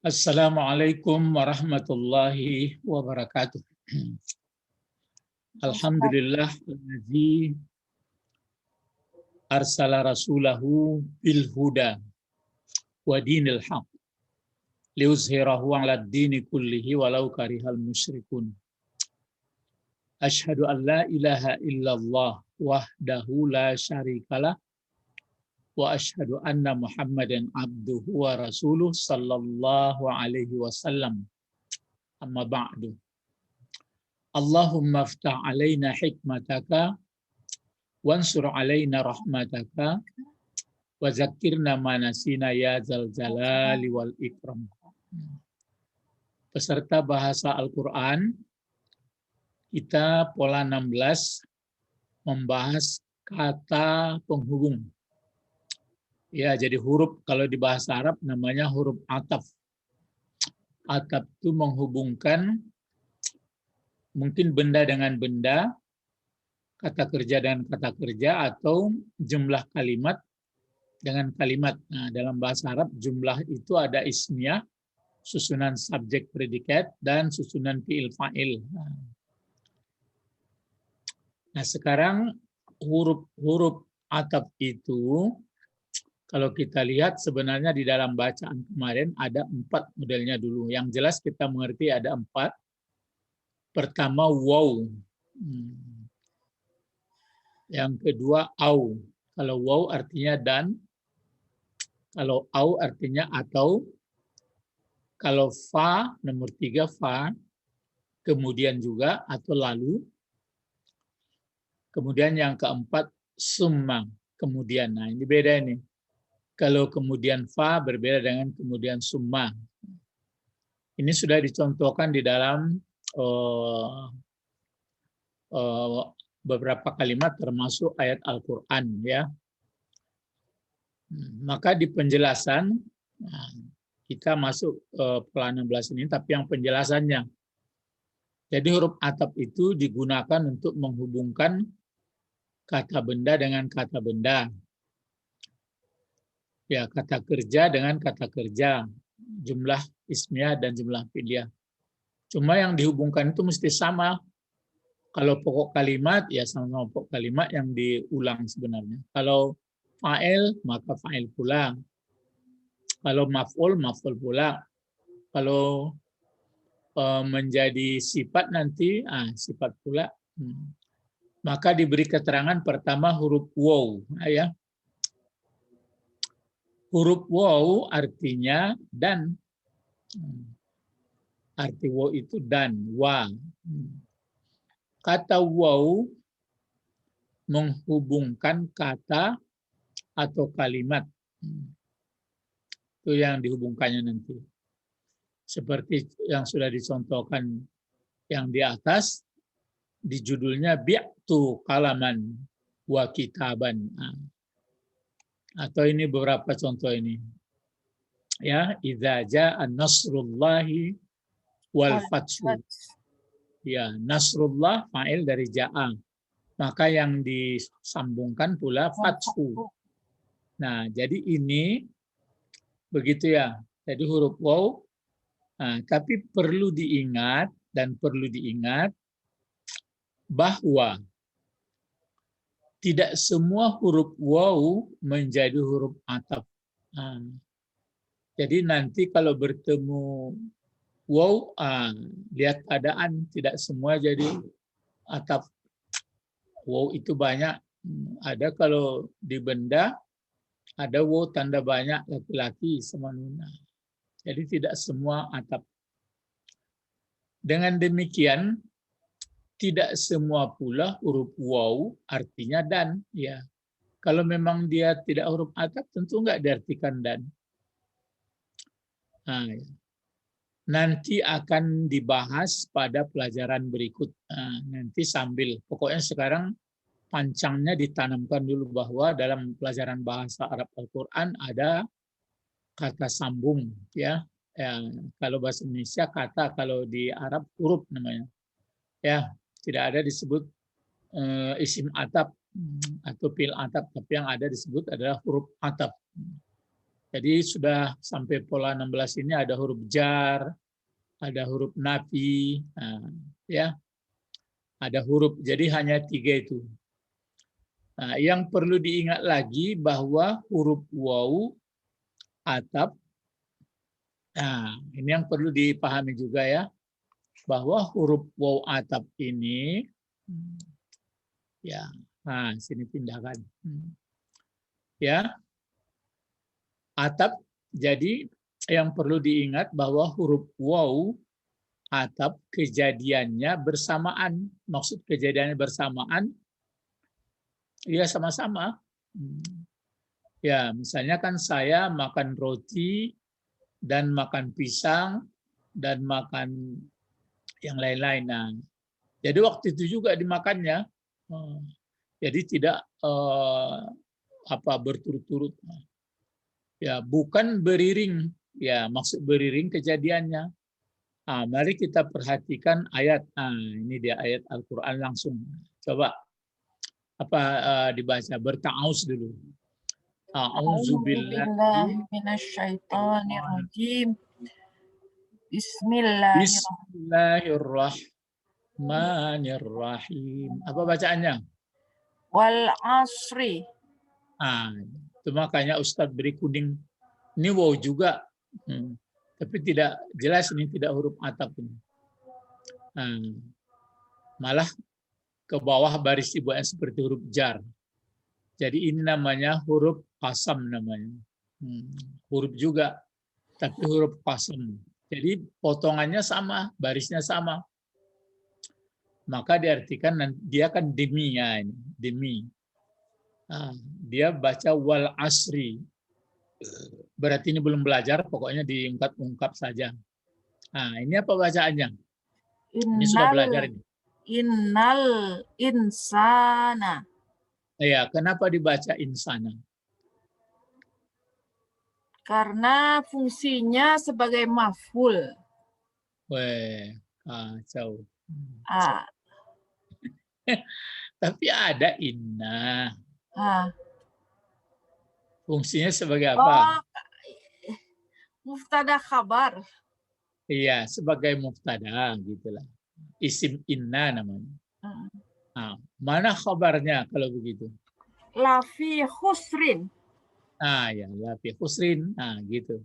Assalamualaikum warahmatullahi wabarakatuh. Alhamdulillah alladzi arsala rasulahu bil huda wa dinil haq liuzhirahu 'alad dini kullihi walau karihal musyrikun. Asyhadu an la ilaha illallah wahdahu la syarikalah wa asyhadu anna Muhammadan abduhu wa rasuluh sallallahu alaihi wasallam. Amma ba'du. Allahumma aftah alaina hikmataka wansur alaina rahmataka wa zakirna manasina ya zal jalali wal ikram. Peserta bahasa Al-Quran, kita pola 16 membahas kata penghubung. Ya, jadi huruf kalau di bahasa Arab namanya huruf ataf. Ataf itu menghubungkan mungkin benda dengan benda, kata kerja dengan kata kerja, atau jumlah kalimat dengan kalimat. Nah, dalam bahasa Arab jumlah itu ada ismiyah, susunan subjek predikat, dan susunan fi'il fa'il. Nah, sekarang huruf ataf itu, kalau kita lihat sebenarnya di dalam bacaan kemarin ada 4 modelnya dulu. Yang jelas kita mengerti ada 4. Pertama waw. Yang kedua au. Kalau waw artinya dan. Kalau au artinya atau. Kalau fa, nomor 3 fa. Kemudian juga atau lalu. Kemudian yang keempat summa. Kemudian. Nah, ini beda ini. Kalau kemudian fa berbeda dengan kemudian summa. Ini sudah dicontohkan di dalam beberapa kalimat termasuk ayat Al-Quran, ya. Maka di penjelasan, kita masuk pola 16 ini, tapi yang penjelasannya. Jadi huruf ataf itu digunakan untuk menghubungkan kata benda dengan kata benda. Ya, kata kerja dengan kata kerja, jumlah ismiyah dan jumlah fi'liyah. Cuma yang dihubungkan itu mesti sama. Kalau pokok kalimat, ya sama pokok kalimat yang diulang sebenarnya. Kalau fa'il, maka fa'il pula. Kalau maf'ul, maf'ul pula. Kalau menjadi sifat nanti, sifat pula. Maka diberi keterangan pertama huruf waw. Ya. Huruf waw artinya dan. Arti waw itu dan, wa. Kata waw menghubungkan kata atau kalimat. Itu yang dihubungkannya nanti. Seperti yang sudah dicontohkan yang di atas, di judulnya bi'tu kalaman wa kitaban. Atau ini beberapa contoh ini. Ya, idza jaa nasrullahi wal fathu. Ya, nasrullah fa'il dari ja'a. Maka yang disambungkan pula fathu. Nah, jadi ini begitu ya. Jadi huruf waw. Tapi perlu diingat bahwa tidak semua huruf waw menjadi huruf ataf. Jadi nanti kalau bertemu waw, lihat keadaan, tidak semua jadi ataf. Waw itu banyak. Ada kalau di benda, ada waw tanda banyak laki-laki sama nuna. Jadi tidak semua ataf. Dengan demikian, tidak semua pula huruf waw artinya dan. Ya, kalau memang dia tidak huruf ataf, tentu enggak diartikan dan. Nanti akan dibahas pada pelajaran berikut. Nanti sambil, pokoknya sekarang pancangnya ditanamkan dulu bahwa dalam pelajaran bahasa Arab Al-Quran ada kata sambung, ya. Kalau bahasa Indonesia kata, kalau di Arab huruf namanya. Ya, tidak ada disebut isim ataf atau fi'il ataf, tapi yang ada disebut adalah huruf ataf. Jadi sudah sampai pola 16 ini ada huruf jar, ada huruf nafi, nah, ya, ada huruf. Jadi hanya 3 itu. Nah, yang perlu diingat lagi bahwa huruf waw, atap, nah ini yang perlu dipahami juga ya, bahwa huruf waw atap ini, ya, nah sini pindahkan, ya, atap. Jadi yang perlu diingat bahwa huruf waw atap kejadiannya bersamaan. Maksud kejadiannya bersamaan, ya sama-sama. Ya, misalnya kan saya makan roti dan makan pisang dan makan yang lain-lain. Nah, jadi waktu itu juga dimakannya. Jadi tidak berturut-turut. Ya, bukan beriring. Ya, maksud beriring kejadiannya. Nah, mari kita perhatikan ayat. Nah, ini dia ayat Al-Quran langsung. Coba dibaca, berta'awuz dulu. A'udzu billahi minasyaitonir rajim. Bismillahirrahmanirrahim. Apa bacaannya? Wal asri. Itu makanya Ustadz beri kuning. Ini wow juga. Tapi tidak jelas, ini tidak huruf atap ini. Malah ke bawah baris dibuatnya seperti huruf jar. Jadi ini namanya huruf qasam namanya. Huruf juga, tapi huruf qasam. Jadi potongannya sama, barisnya sama. Maka diartikan dia kan demi ya, ini demi. Dia baca wal asri. Berarti ini belum belajar, pokoknya diungkap-ungkap saja. Nah, ini apa bacaannya? Ini sudah belajar ini. Innal insana. Ya, kenapa dibaca insana? Karena fungsinya sebagai maf'ul. Weh, kacau. Tapi ada inna. Fungsinya sebagai apa? Mubtada khabar. Iya, sebagai mubtada gitulah. Isim inna namanya. Mana khabarnya kalau begitu? Lafi khusrin. Ya, lafi khusrin. Gitu.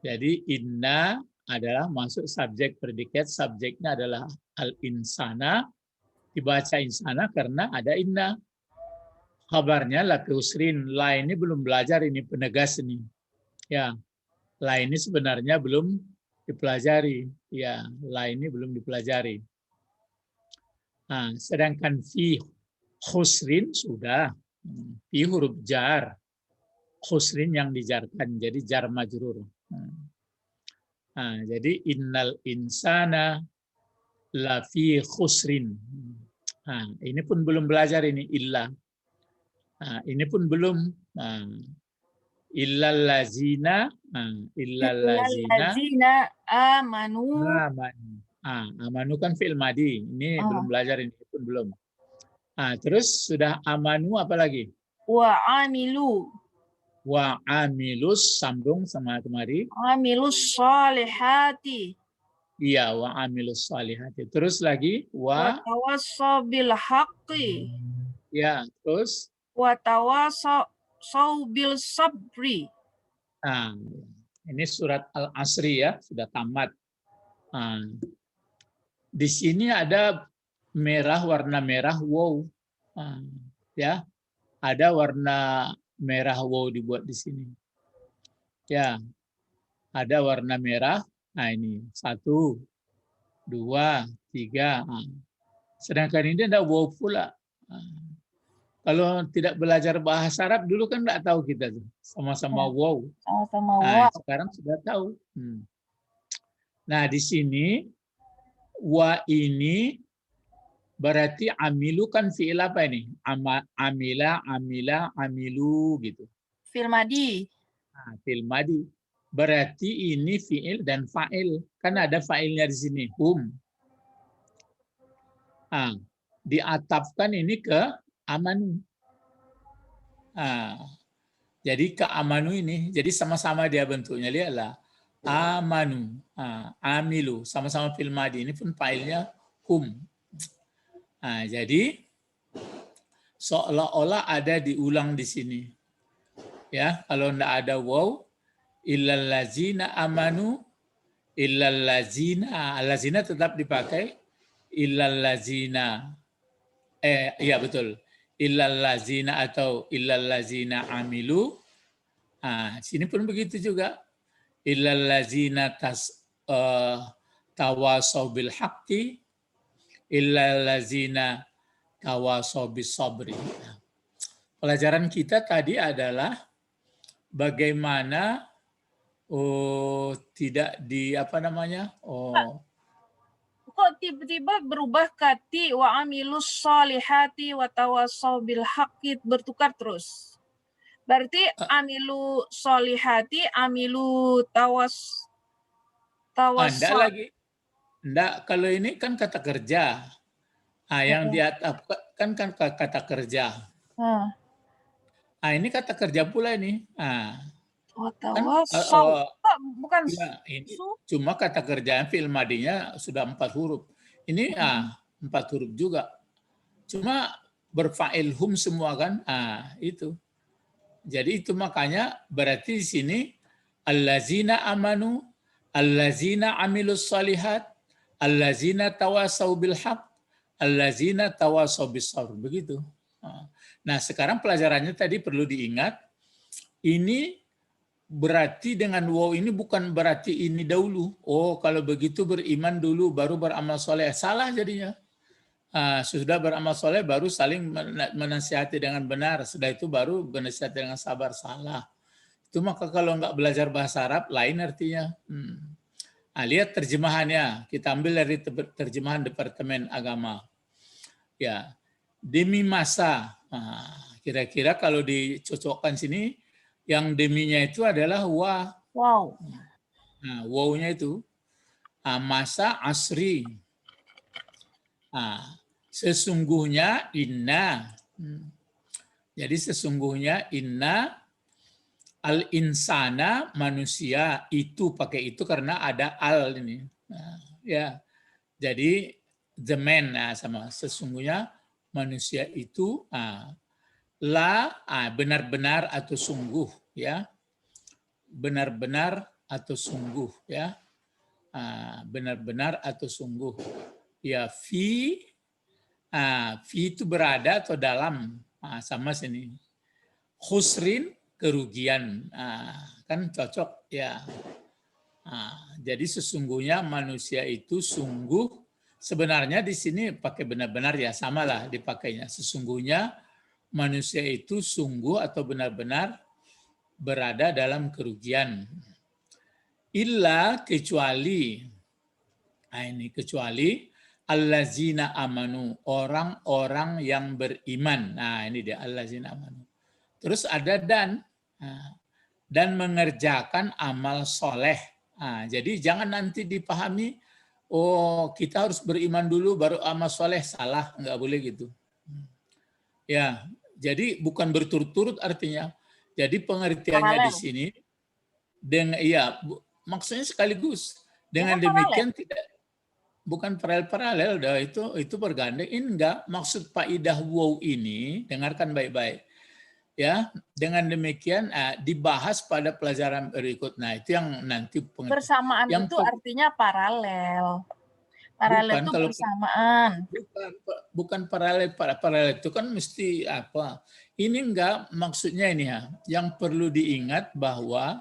Jadi inna adalah masuk subjek predikat, subjeknya adalah al-insana, dibaca insana karena ada inna. Kabarnya lafi khusrin. La ini belum belajar, ini penegas ini. Ya, la ini sebenarnya belum dipelajari. Ya, la ini belum dipelajari. Sedangkan fi khusrin sudah. Fi huruf jar. Khusrin yang dijarkan, jadi jar majrur. Jadi innal insana lafi khusrin. Ini pun belum belajar ini illa. Ini pun belum. Illal lazina amanu. Amanu kan fi'il madi. Ini belum belajar, ini pun belum. Terus sudah amanu apa lagi? Wa amilu. Wa amilus, sambung sama kemari. Amilus salihati. Iya, wa amilus salihati. Terus lagi wa tawassaw bil haqqi. Ya, terus Wa tawassaw bil sabri. Ini surat Al-Asri ya, sudah tamat. Di sini ada merah, warna merah wow. Ya, ada warna merah wow dibuat di sini. Ya, ada warna merah. Nah ini 1, 2, 3. Sedangkan ini ada wow pula. Kalau tidak belajar bahasa Arab dulu kan nggak tahu kita tuh, sama-sama wow. Sama-sama wow. Sekarang sudah tahu. Nah di sini wa ini berarti amilu kan fi'il apa ini? Amila, amilu gitu. Fi'il madi. Fi'il madi. Berarti ini fi'il dan fa'il. Kan ada fa'ilnya di sini, hum. Diatafkan ini ke amanu. Jadi keamanu ini, jadi sama-sama dia bentuknya. Lihatlah. Amanu, amilu, sama-sama fil madi. Ini pun failnya hum. Nah, jadi seolah-olah ada diulang di sini. Ya, kalau enggak ada waw, illal ladzina amanu, illal ladzina tetap dipakai, illal ladzina. Iya betul. Illal ladzina atau illal ladzina amilu. Sini pun begitu juga. Illal ladzina tawasau bil haqqi, illal ladzina tawasau bis sabri. Pelajaran kita tadi adalah bagaimana tidak di Kok tiba-tiba berubah kati wa amilus solihati wa tawasau bil haqqi bertukar terus. Berarti amilu solihati, amilu enggak lagi. Enggak, kalau ini kan kata kerja. Yang di atas kan kata kerja. Ini kata kerja pula ini. Bukan ya, ini cuma kata kerjaan fi'il madinya sudah 4 huruf. Ini 4 huruf juga. Cuma berfa'il hum semua kan. Itu. Jadi itu makanya berarti di sini allazina amanu, allazina amilus salihat, allazina tawasau bil haq, allazina tawasau bis sabr. Begitu. Nah, sekarang pelajarannya tadi perlu diingat, ini berarti dengan waw ini bukan berarti ini dahulu. Oh, kalau begitu beriman dulu baru beramal soleh. Salah jadinya. Sudah beramal soleh baru saling menasihati dengan benar. Sudah itu baru menasihati dengan sabar. Salah. Itu maka kalau nggak belajar bahasa Arab, lain artinya. Lihat terjemahannya. Kita ambil dari terjemahan Departemen Agama. Ya, demi masa. Kira-kira kalau dicocokkan sini, yang deminya itu adalah wa. Wow. Wow-nya itu masa asri. Sesungguhnya inna. Jadi sesungguhnya inna al-insana manusia itu pakai itu karena ada al ini. Ya. Jadi the man sama sesungguhnya manusia itu benar-benar atau sungguh ya. Benar-benar atau sungguh ya. Benar-benar atau sungguh. Ya fi itu berada atau dalam sama sini. Khusrin kerugian kan cocok ya. Jadi sesungguhnya manusia itu sungguh sebenarnya di sini pakai benar-benar ya samalah dipakainya. Sesungguhnya manusia itu sungguh atau benar-benar berada dalam kerugian. Illa kecuali allazina amanu, orang-orang yang beriman. Ini dia allazina amanu. Terus ada dan mengerjakan amal soleh. Jadi jangan nanti dipahami, kita harus beriman dulu baru amal soleh. Salah, nggak boleh gitu. Ya, jadi bukan berturut-turut artinya. Jadi pengertiannya di sini maksudnya sekaligus. Dengan demikian tidak bukan paralel itu bergandeng. Enggak, maksud faidah wow ini dengarkan baik-baik. Ya, dengan demikian dibahas pada pelajaran berikut. Nah, itu yang nanti bersamaan yang itu artinya paralel. Paralel itu bersamaan. Bukan paralel. Paralel itu kan mesti apa? Ini enggak maksudnya ini ya. Yang perlu diingat bahwa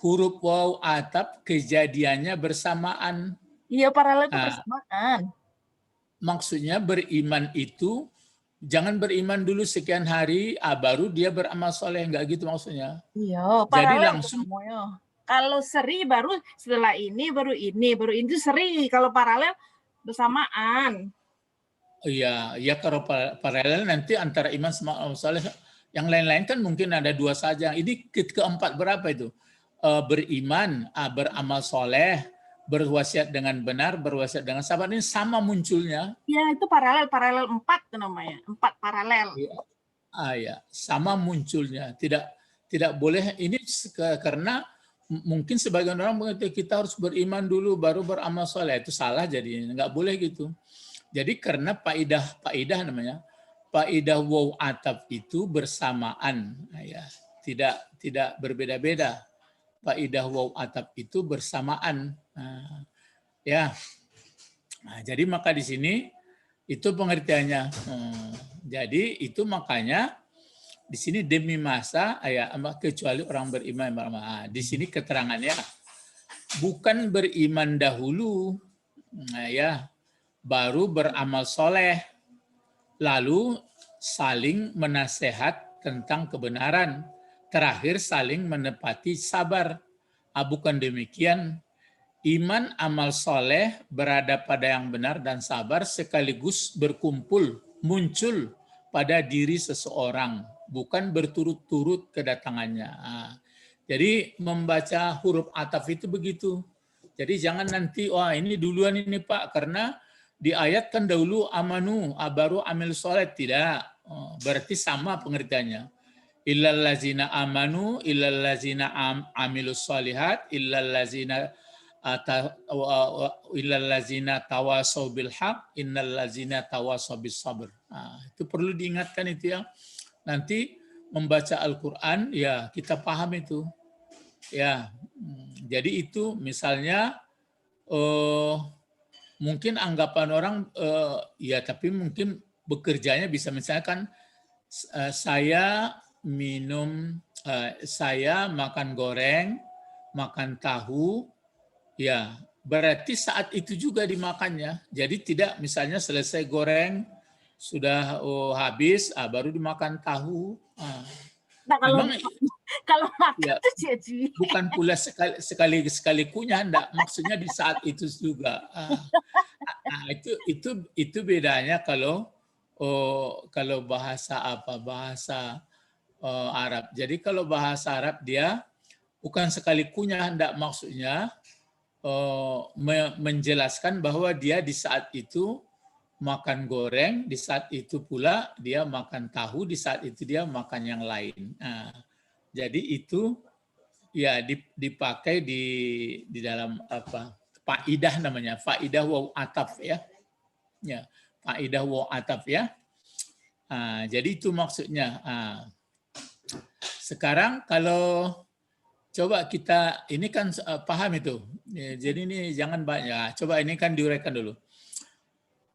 huruf waw atap kejadiannya bersamaan. Iya, paralel itu bersamaan. Maksudnya beriman itu jangan beriman dulu sekian hari, baru dia beramal soleh. Enggak gitu maksudnya. Iya, paralel. Jadi langsung. Kalau seri baru setelah ini, baru ini seri. Kalau paralel bersamaan. Iya, kalau paralel nanti antara iman sama amal soleh. Yang lain-lain kan mungkin ada 2 saja. Ini keempat berapa itu? Beriman, beramal soleh, berwasiat dengan benar, berwasiat dengan sabar, ini sama munculnya. Ya, itu paralel 4 namanya. 4 paralel. Ya, sama munculnya. Tidak boleh ini karena mungkin sebagian orang mengerti kita harus beriman dulu baru beramal soleh. Itu salah jadi nggak boleh gitu. Jadi karena faidah namanya, faidah waw ataf itu bersamaan, ya, tidak berbeda-beda. Faidah waw ataf itu bersamaan, ya. Nah, jadi maka di sini itu pengertiannya. Jadi itu makanya di sini demi masa, ya, kecuali orang beriman. Di sini keterangannya bukan beriman dahulu, ya, baru beramal soleh, lalu saling menasehat tentang kebenaran, terakhir saling menepati sabar. Bukan demikian, iman amal soleh berada pada yang benar dan sabar sekaligus berkumpul, muncul pada diri seseorang, bukan berturut-turut kedatangannya. Jadi membaca huruf ataf itu begitu. Jadi jangan nanti, wah ini duluan ini Pak, karena di ayat kan dahulu amanu, baru amil soleh. Tidak, berarti sama pengertiannya. Illal lazina amanu, illal lazina amilus solihat, illal lazina tawasau bil haq, innal lazina tawasau bis sabr. Itu perlu diingatkan itu ya. Nanti membaca Al-Qur'an ya kita paham itu. Ya. Jadi itu misalnya mungkin anggapan orang ya tapi mungkin bekerjanya bisa misalkan saya minum saya makan goreng, makan tahu, ya, berarti saat itu juga dimakannya. Jadi tidak misalnya selesai goreng, sudah habis, baru dimakan tahu. Nah, kalau makan ya, tuh jadi bukan pula sekali kunyah, enggak. Maksudnya di saat itu juga. Itu bedanya kalau bahasa bahasa Arab. Jadi kalau bahasa Arab dia bukan sekali kunyah, enggak, maksudnya menjelaskan bahwa dia di saat itu makan goreng, di saat itu pula dia makan tahu, di saat itu dia makan yang lain. Jadi itu ya dipakai di dalam faidah namanya, faidah waw ataf ya. Ya, faidah waw ataf ya. Jadi itu maksudnya. Sekarang kalau coba kita, ini kan paham itu. Jadi ini jangan banyak. Coba ini kan diuraikan dulu.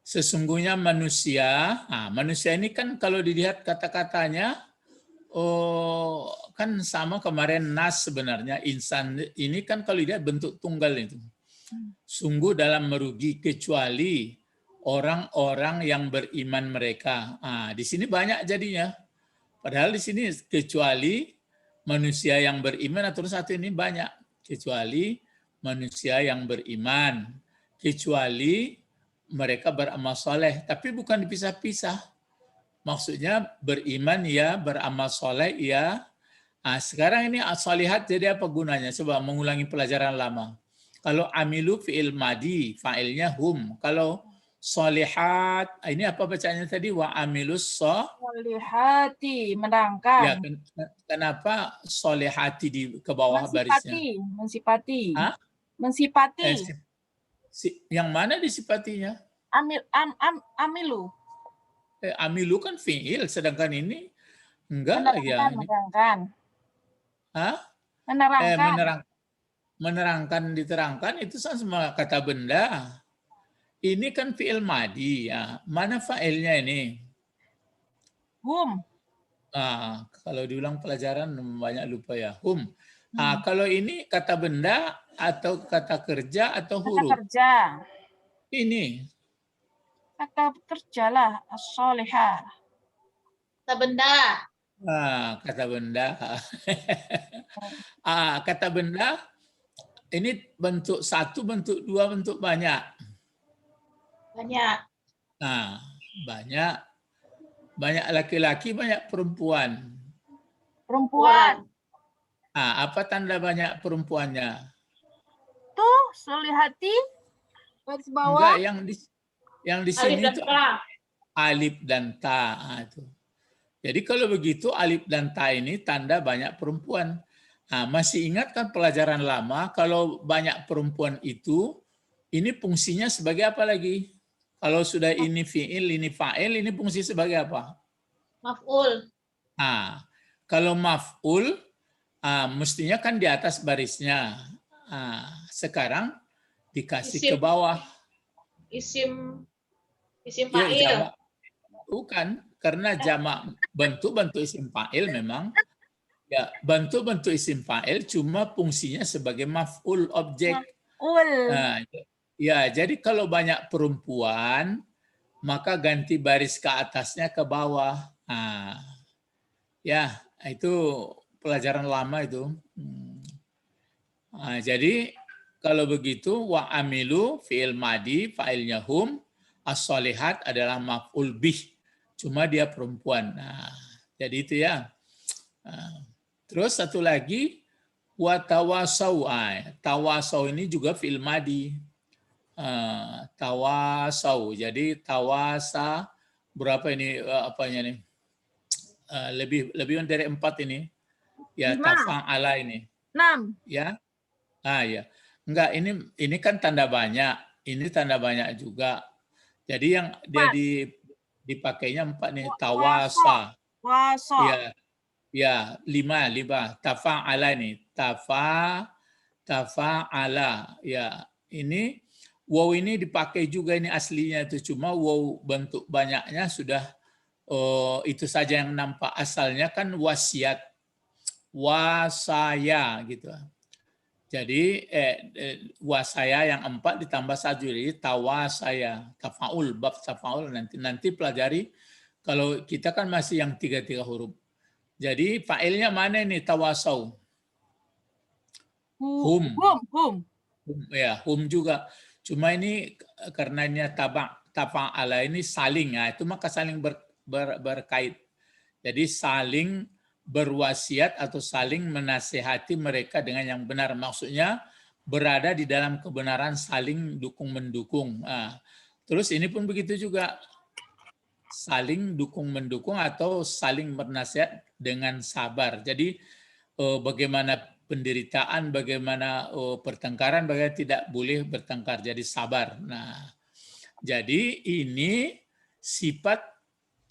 Sesungguhnya manusia, manusia ini kan kalau dilihat kata-katanya, kan sama kemarin nas sebenarnya. Insan ini kan kalau dilihat bentuk tunggal itu. Sungguh dalam merugi kecuali orang-orang yang beriman mereka. Di sini banyak jadinya. Padahal di sini kecuali manusia yang beriman, atau satu ini banyak. Kecuali manusia yang beriman. Kecuali mereka beramal soleh. Tapi bukan dipisah-pisah. Maksudnya beriman ya, beramal soleh ya. Sekarang ini solihat jadi apa gunanya? Coba mengulangi pelajaran lama. Kalau amilu fi'il madi, fa'ilnya hum. Kalau solihat, ini apa bacanya tadi? Wa amilus solihati, menerangkan. Ya, kenapa solihati di ke bawah barisnya? Mensipati. Hah? Mensipati. Yang mana disipatinya? Amilu. Amilu kan fi'il, sedangkan ini enggak menerangkan, ya. Menerangkan. Hah? Menerangkan. Menerangkan, diterangkan itu sama kata benda. Ini kan fi'il madi ya. Mana fa'ilnya ini? Hum. Kalau diulang pelajaran banyak lupa ya. Hum. Kalau ini kata benda atau kata kerja atau huruf? Kata kerja. Ini. Kata kerja lah, as-solihah. Kata benda. Kata benda. Kata benda ini bentuk satu, bentuk dua, bentuk banyak. Banyak. Banyak. Banyak laki-laki, banyak perempuan. Perempuan. Apa tanda banyak perempuannya? Tuh, solihati. Garis bawah. Enggak, yang di sini itu alif dan ta. Itu. Jadi kalau begitu alif dan ta ini tanda banyak perempuan. Nah, masih ingat kan pelajaran lama kalau banyak perempuan itu ini fungsinya sebagai apa lagi? Kalau sudah ini fiil, ini fa'il, ini fungsi sebagai apa? Maf'ul. Nah, kalau maf'ul mestinya kan di atas barisnya. Sekarang dikasih ke bawah. Isim Ya, fa'il. jamak. Bukan, karena jamak bentuk isim fa'il memang. Ya, bentuk isim fa'il cuma fungsinya sebagai maf'ul, objek. Nah, ya, jadi kalau banyak perempuan, maka ganti baris ke atasnya ke bawah. Nah, ya, itu pelajaran lama itu. Nah, jadi kalau begitu wa amilu fi'il madi, fa'ilnya hum, as-solihat adalah maf'ul bih. Cuma dia perempuan. Nah, jadi itu ya. Nah, terus satu lagi wa tawasau. Tawasau ini juga fi'il madi. Tawasau. Jadi tawasa berapa ini apanya nih? Lebih dari 4 ini. Ya, 5. tafa'ala ini. 6. Ya. Ya. Enggak, ini kan tanda banyak. Ini tanda banyak juga. Jadi yang dia dipakainya 4 nih, tawasa. Waso. Ya, 5. Tafa'ala ini. Tafa'ala. Ya, ini waw ini dipakai juga ini aslinya itu, cuma waw bentuk banyaknya sudah itu saja yang nampak. Asalnya kan wasiat, wasaya gitu. Jadi wasaya yang 4 ditambah 1, jadi tawasaya, tafaul, bab tafaul nanti pelajari. Kalau kita kan masih yang 3 huruf. Jadi fa'ilnya mana ini tawasau? Hum. Ya, hum juga. Cuma ini karenanya tafa'ala ini saling. Nah, itu maka saling berkait. Jadi saling berwasiat atau saling menasihati mereka dengan yang benar. Maksudnya berada di dalam kebenaran, saling dukung-mendukung. Terus ini pun begitu juga. Saling dukung-mendukung atau saling bernasihat dengan sabar. Jadi bagaimana penderitaan, bagaimana pertengkaran, bagaimana tidak boleh bertengkar. Jadi sabar. Nah, jadi ini sifat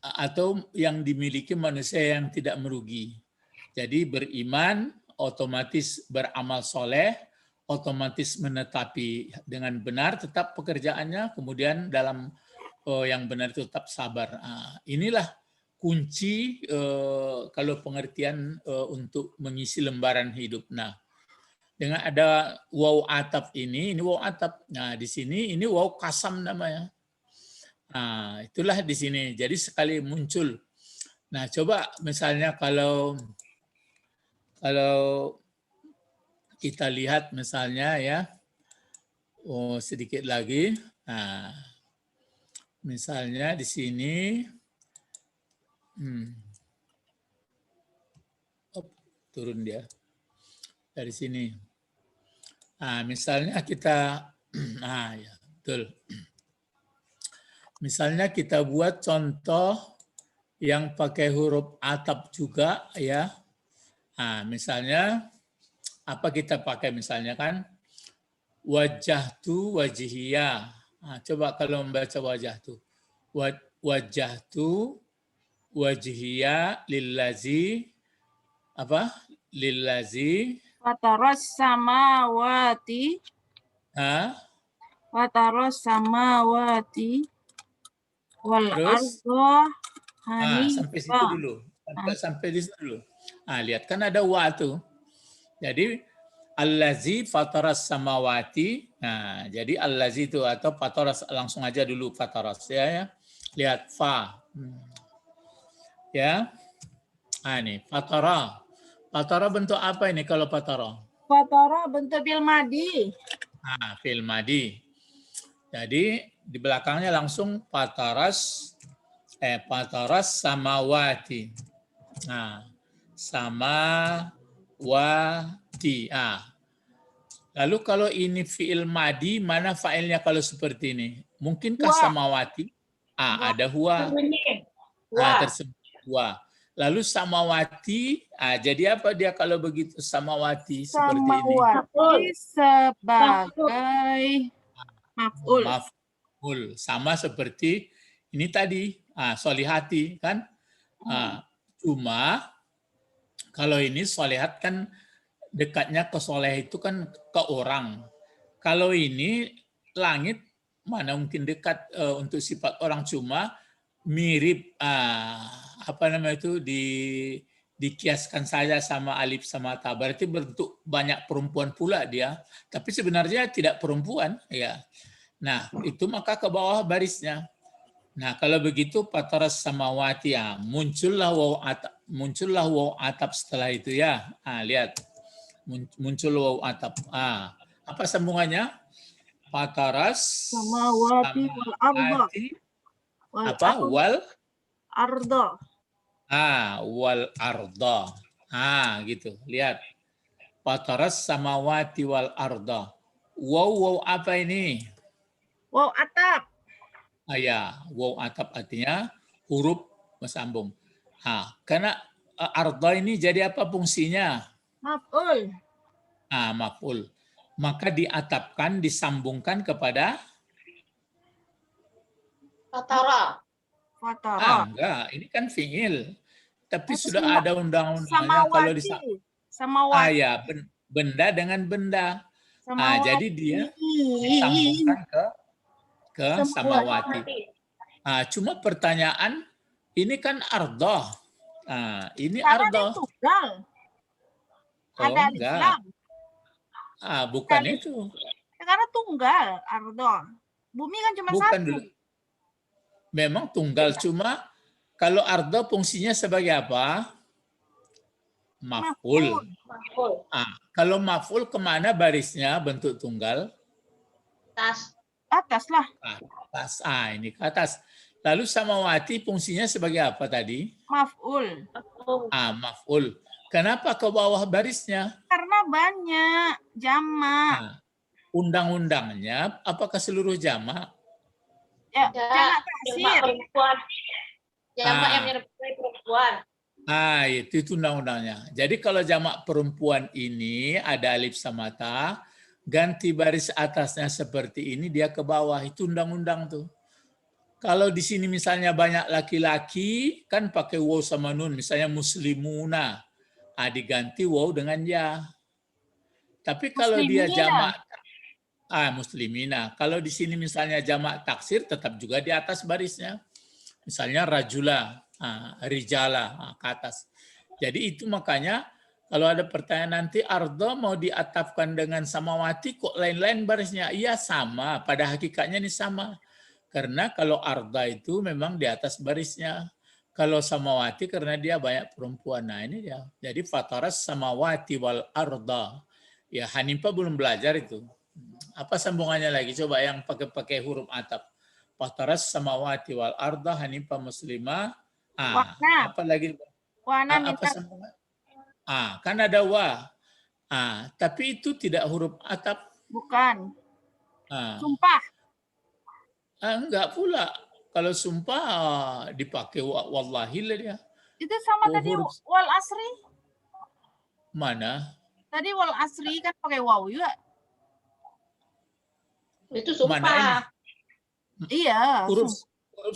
atau yang dimiliki manusia yang tidak merugi. Jadi beriman, otomatis beramal soleh, otomatis menetapi dengan benar tetap pekerjaannya, kemudian dalam yang benar itu tetap sabar. Inilah kunci kalau pengertian untuk mengisi lembaran hidup. Nah, dengan ada waw ataf ini waw ataf. Nah, di sini ini waw kasam namanya. Nah, itulah di sini. Jadi sekali muncul. Nah, coba misalnya kalau kita lihat misalnya ya, sedikit lagi. Nah, misalnya di sini, turun dia dari sini. Nah, misalnya kita, ya betul. Misalnya kita buat contoh yang pakai huruf ataf juga ya. Nah, misalnya apa kita pakai misalnya kan wajahtu wajihiyah. Nah, coba kalau membaca wajahtu. Wajahtu wajihiyah lillazi apa? Lillazi Fataras samawati. Fataras samawati. Wal ardo sampai situ dulu. Sampai di situ dulu. Lihat kan ada wa tuh. Jadi allazi fataras samawati. Nah, jadi allazi itu atau fataras langsung aja dulu fataras ya. Lihat fa. Ya. Ini fatara. Fatara bentuk apa ini kalau fatara? Fatara bentuk fi'il madi. Fi'il madi. Jadi di belakangnya langsung fataras samawati. Nah, samawati. Lalu kalau ini fi'il madi, mana fa'ilnya kalau seperti ini? Mungkinkah samawati? Ada huwa. Tersebut huwa. Lalu samawati, jadi apa dia kalau begitu samawati seperti ini? Samawati sebagai maf'ul. Maf'ul, sama seperti ini tadi, solihati kan? Cuma kalau ini solihat kan dekatnya ke soleh itu kan ke orang. Kalau ini langit mana mungkin dekat untuk sifat orang, cuma mirip apa namanya itu dikiaskan saja sama alif sama ta. Berarti bentuk banyak perempuan pula dia, tapi sebenarnya tidak perempuan ya. Nah, itu maka ke bawah barisnya. Nah, kalau begitu pataras samawati ya, muncullah waw atap setelah itu ya. Lihat. Muncul waw atap. Apa sambungannya? Pataras Samawati wal arda. Apa? Wal arda. Wal arda. Gitu. Lihat. Pataras samawati wal arda. Waw apa ini? Waw atap. Ya, waw atap artinya huruf bersambung. Karena arda ini jadi apa fungsinya? Maf'ul. Maf'ul. Maka diatapkan, disambungkan kepada Fatara. Enggak, ini kan fi'il. Tapi sudah ada undang-undangnya kalau samawati. Ya, benda dengan benda. Jadi dia disambungkan ke samawati. Cuma pertanyaan, ini kan ardoh. Ini ardoh. Ada enggak. Bukan itu. Karena tunggal, ardoh. Bumi kan cuma satu. Dulu. Memang tunggal, cuma kalau ardoh fungsinya sebagai apa? Maf'ul. Kalau maf'ul kemana barisnya bentuk tunggal? Atas lah. Atas. Ini ke atas. Lalu samawati fungsinya sebagai apa tadi? Maf'ul. Maf'ul. Kenapa ke bawah barisnya? Karena banyak jamak. Undang-undangnya apakah seluruh jamak? Ya, jamak taksir. Perempuan. Jamak yang menyerupai perempuan. Itu undang-undangnya. Jadi kalau jamak perempuan ini ada alif sama ta, ganti baris atasnya seperti ini, dia ke bawah. Itu undang-undang tuh. Kalau di sini misalnya banyak laki-laki, kan pakai waw sama nun. Misalnya muslimuna. Diganti waw dengan ya. Tapi kalau dia jamak muslimina. Kalau di sini misalnya jamak taksir, tetap juga di atas barisnya. Misalnya rajula, rijala, ke atas. Jadi itu makanya kalau ada pertanyaan nanti, ardo mau diatapkan dengan samawati, kok lain-lain barisnya? Iya sama, pada hakikatnya ini sama. Karena kalau arda itu memang di atas barisnya. Kalau samawati karena dia banyak perempuan. Nah ini dia. Jadi fataras samawati wal arda. Ya Hanifah belum belajar itu. Apa sambungannya lagi? Coba yang pakai huruf atap. Fataras samawati wal arda Hanifah muslimah. Apa lagi? Apa sambungan? Kan ada wa. Tapi itu tidak huruf atap. Bukan. Sumpah. Enggak pula. Kalau sumpah dipakai wallahi lah dia. Itu sama tadi wal asri. Mana? Tadi wal asri kan pakai waw juga. Itu sumpah. Iya. Huruf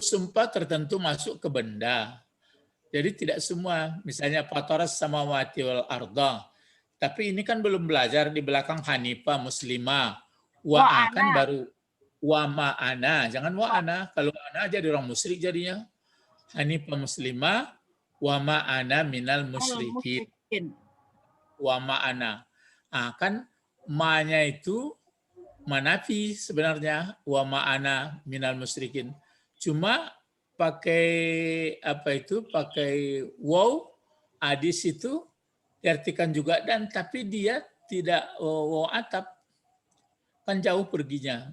sumpah tertentu masuk ke benda. Jadi tidak semua. Misalnya fataras samawati wal arda. Tapi ini kan belum belajar di belakang Hanifah muslimah. Wa kan baru wa ma'ana. Jangan wa ana. Kalau ana jadi orang musyrik jadinya. Hanifah muslimah wa ma'ana minal musyrikin. Wa ma'ana. Kan ma-nya itu manafi sebenarnya. Wa ma'ana minal musyrikin. Cuma pakai pakai waw, di situ diartikan juga dan, tapi dia tidak waw atap. Kan jauh perginya.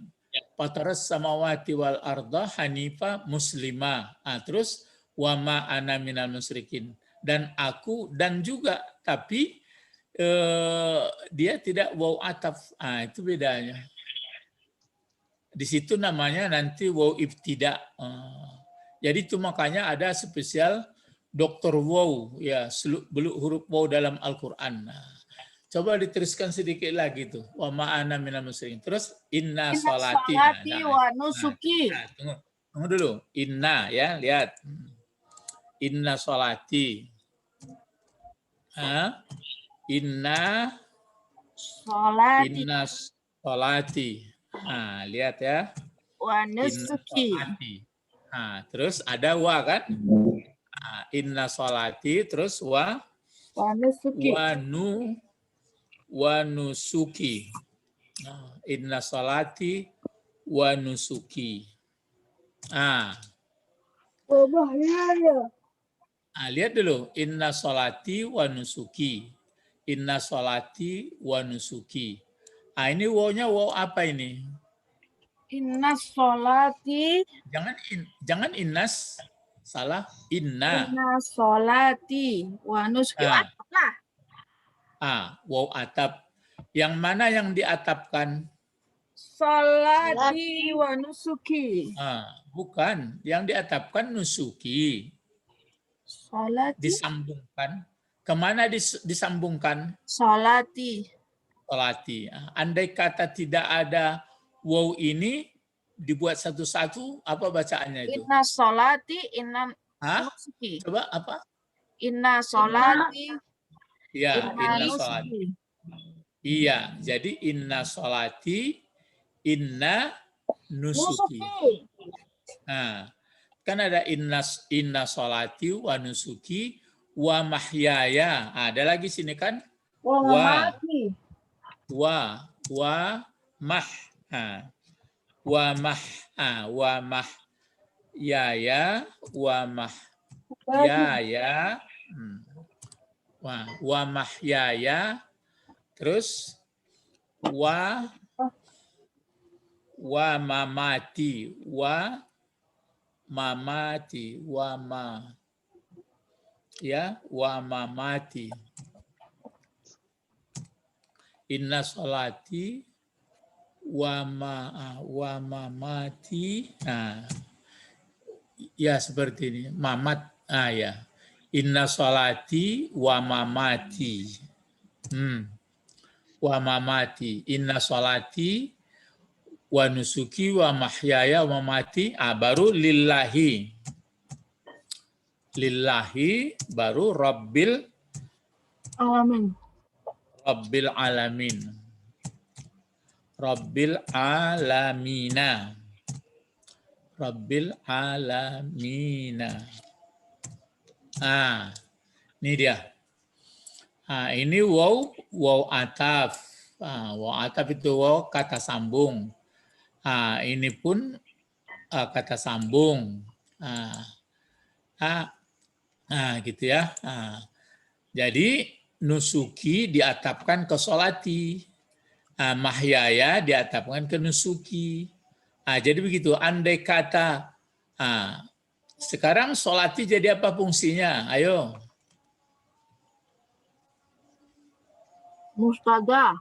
Fataras samawati wal arda Hanifah muslimah. Terus wa ma ana minal musyrikin. Dan aku dan juga, tapi dia tidak waw ataf. Itu bedanya. Di situ namanya nanti waw ibtida. Jadi itu makanya ada spesial Dokter wow, ya beluk huruf wow dalam Al-Quran. Nah, coba diteruskan sedikit lagi tuh. Wa ma'ana minal musyrikin. Terus inna Inna sholati. sholati wa Nah, nusuki. tunggu dulu. Inna ya, lihat. Inna sholati. Inna Sholati sholati. Nah, lihat ya. wa Inna nusuki. sholati. Nah, terus ada wa kan? Nah, inna sholati terus Wa nusuki. wa nusuki. Nah, inna sholati wa nusuki. Ah, lihat dulu. Inna sholati wa nusuki. Inna sholati wa nusuki. Ini wow-nya wow apa ini? Inna sholati. Jangan innas, salah. Inna. Inna sholati wa nusuki. Wow atap. Yang mana yang diatapkan? Sholati wa nusuki. Bukan. Yang diatapkan nusuki. Sholati. Disambungkan. Kemana disambungkan? Sholati. Sholati. Andai kata tidak ada wow ini, dibuat satu-satu, apa bacaannya itu? Inna sholati, inna nusuki. Coba apa? Inna sholati. Ya, inna nusuki. sholati. Iya, jadi inna sholati, inna nusuki. Nah, kan ada inna sholati wa nusuki wa mahyaya. Ada lagi sini kan? Wa mah. Wa mah yaya wa mah yaya. Wa mahyaya, terus wa mamati, wa mamati, wa mamati. Inna sholati wa mamati. Nah, ya seperti ini. Mamat, ya. Inna sholati wa mamati. Wa mamati. Inna sholati wa nusuki wa mahyaya wa mamati. Baru lillahi. Lillahi baru rabbil alamin. Rabbil alamin. Rabbil alamina. Rabbil alamina. Ini dia. Ini wow ataf. Wow ataf itu wow kata sambung. Ini pun kata sambung. Gitu ya. Jadi nusuki diatapkan ke sholati. Mahyaya diatapkan ke nusuki. Jadi begitu. Andai kata sekarang sholati jadi apa fungsinya? Ayo. Mustada.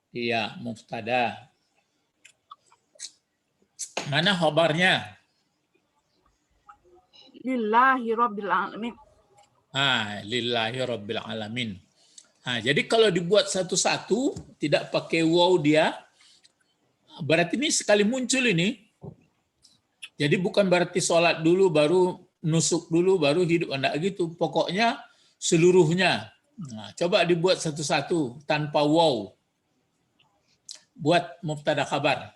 Iya, mustada. Mana khabarnya? Lillahi rabbil alamin. Lillahi rabbil alamin. Jadi kalau dibuat satu-satu, tidak pakai wow dia, berarti ini sekali muncul ini. Jadi bukan berarti sholat dulu, baru nusuk dulu, baru hidup. Enggak gitu. Pokoknya seluruhnya. Coba dibuat satu-satu tanpa wow. Buat mubtada khabar.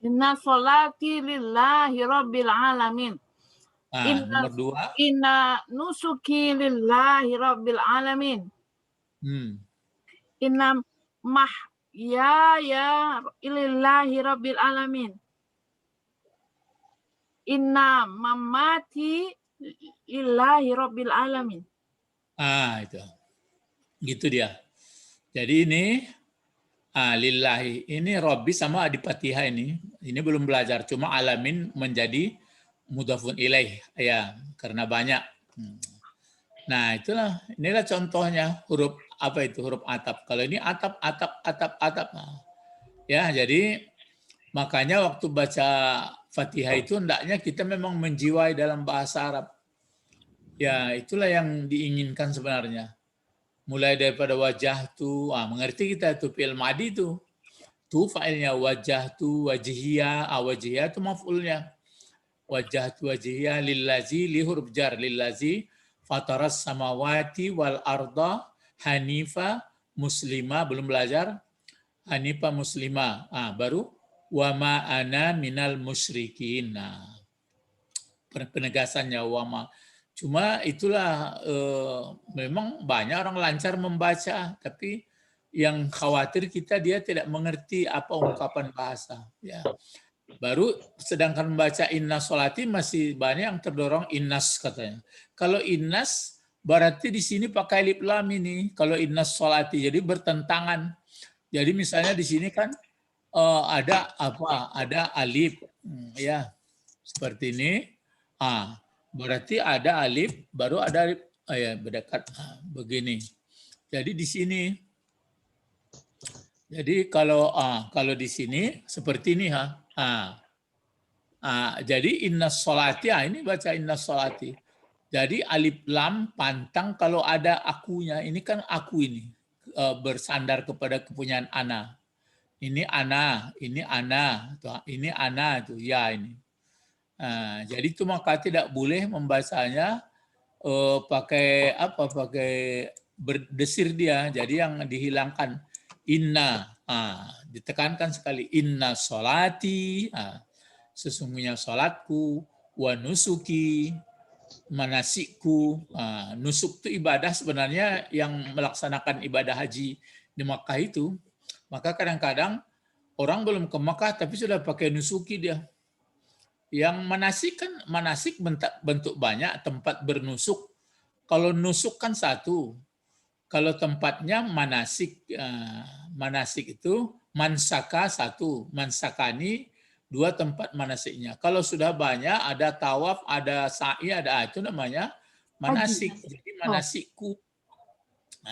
Inna sholati lillahi rabbil alamin. Nomor 2. Inna nusuki lillahi rabbil alamin. Inna mahyaya lillahi rabbil alamin. Inna mamati lillahi rabbil alamin. Itu. Gitu dia. Jadi ini lillahi. Ini Rabbi sama adipatiha ini. Ini belum belajar. Cuma alamin menjadi mudhafun ilaih. Ya, karena banyak. Nah, itulah. Inilah contohnya huruf apa itu? Huruf atap. Kalau ini atap. Ya, jadi makanya waktu baca Fatihah itu hendaknya kita memang menjiwai dalam bahasa Arab. Ya, itulah yang diinginkan sebenarnya. Mulai daripada wajah tu, mengerti kita tu fi'il madi tu. Tu fa'ilnya wajah tu, wajihiyah, wajihiyah tu maf'ulnya. Wajah tu wajihiyah lillazi li huruf jar lillazi fataras samawati wal arda hanifa muslima, belum belajar hanifa muslima. Baru wa ma ana minal musyrikin. Nah, penegasannya wama. Cuma itulah memang banyak orang lancar membaca, tapi yang khawatir kita dia tidak mengerti apa ungkapan bahasa. Ya. Baru sedangkan membaca inna solati masih banyak yang terdorong innas katanya. Kalau innas berarti di sini pakai alif lam ini. Kalau innas solati jadi bertentangan. Jadi misalnya di sini kan ada apa? Ada alif, ya seperti ini. Berarti ada alif, baru ada alif, ya berdekat begini. Jadi di sini. Jadi kalau di sini seperti ini jadi inna solati, ini baca inna solati. Jadi alif lam pantang kalau ada akunya. Ini kan aku ini bersandar kepada kepunyaan ana. Ini ana, ini ana, ini ana itu ya ini. Jadi itu maka tidak boleh membacanya pakai apa? Pakai berdesir dia. Jadi yang dihilangkan inna, ditekankan sekali inna solati, sesungguhnya solatku, wa nusuki, manasikku. Nusuk itu ibadah sebenarnya yang melaksanakan ibadah haji di Makkah itu. Maka kadang-kadang orang belum ke Makkah tapi sudah pakai nusuki dia. Yang manasik kan manasik bentuk banyak tempat bernusuk. Kalau nusuk kan satu. Kalau tempatnya manasik, manasik itu mansaka satu, mansakani dua tempat manasiknya. Kalau sudah banyak ada tawaf, ada sa'i, ada itu namanya manasik. Jadi manasikku.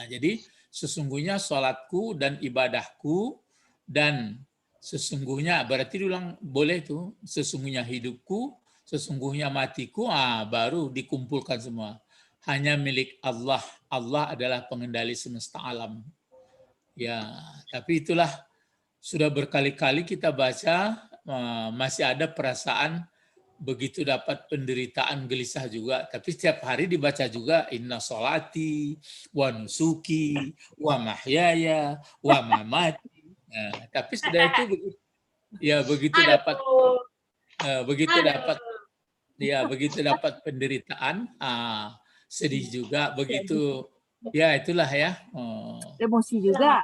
Jadi sesungguhnya sholatku dan ibadahku dan sesungguhnya berarti diulang boleh tuh, sesungguhnya hidupku, sesungguhnya matiku, baru dikumpulkan semua. Hanya milik Allah. Allah adalah pengendali semesta alam. Ya, tapi itulah sudah berkali-kali kita baca, masih ada perasaan begitu dapat penderitaan gelisah juga. Tapi setiap hari dibaca juga inna solati, wa nusuki, wa mahyaya, wa mamati. Tapi sudah itu begitu dapat begitu dapat penderitaan, sedih juga begitu. Ya itulah ya. Emosi juga.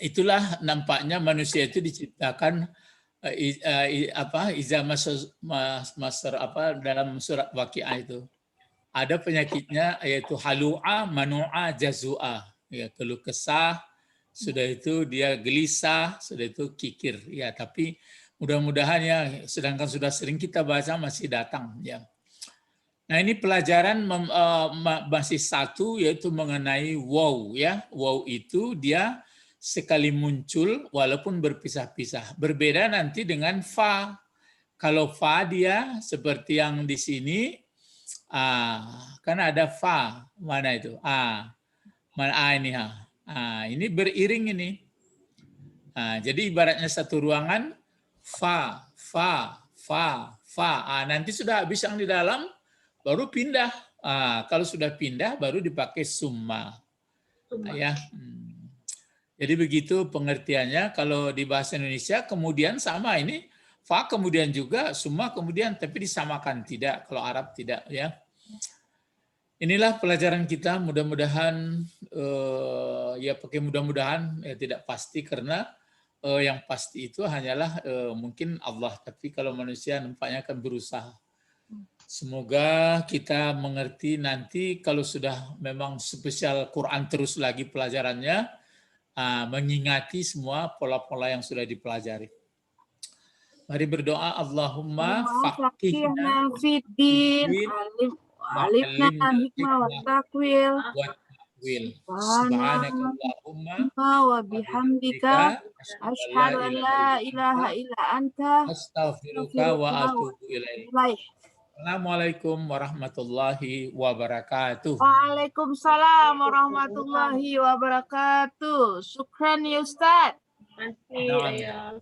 Itulah nampaknya manusia itu diciptakan dalam surat Waqiah itu. Ada penyakitnya yaitu halu'a, manu'a, jazu'a. Ya, keluh kesah, sudah itu dia gelisah, sudah itu kikir. Ya, tapi mudah-mudahan ya, sedangkan sudah sering kita baca masih datang ya. Nah, ini pelajaran masih satu yaitu mengenai waw ya. Waw itu dia sekali muncul walaupun berpisah-pisah. Berbeda nanti dengan fa. Kalau fa dia seperti yang di sini, kan ada fa. Mana itu? Mana ini? Ini beriring ini. Jadi ibaratnya satu ruangan, fa, fa, fa, fa. Nanti sudah habis yang di dalam, baru pindah. Kalau sudah pindah, baru dipakai summa. Ya. Jadi begitu pengertiannya. Kalau di bahasa Indonesia kemudian sama ini fa kemudian juga summa kemudian, tapi disamakan tidak. Kalau Arab tidak ya. Inilah pelajaran kita. Mudah-mudahan ya pakai mudah-mudahan ya tidak pasti karena yang pasti itu hanyalah mungkin Allah. Tapi kalau manusia nampaknya akan berusaha. Semoga kita mengerti nanti kalau sudah memang spesial Quran terus lagi pelajarannya. Mengingati semua pola-pola yang sudah dipelajari. Mari berdoa. Allahumma faqihna fiddin, alimna hikmah wa takwil. Subhanakallahumma wa bihamdika asyhadu an la ilaha illa anta astaghfiruka wa atubu ilaik. Assalamualaikum warahmatullahi wabarakatuh. Waalaikumsalam warahmatullahi wabarakatuh. Syukran ya Ustaz. Masih, Nah. ayo.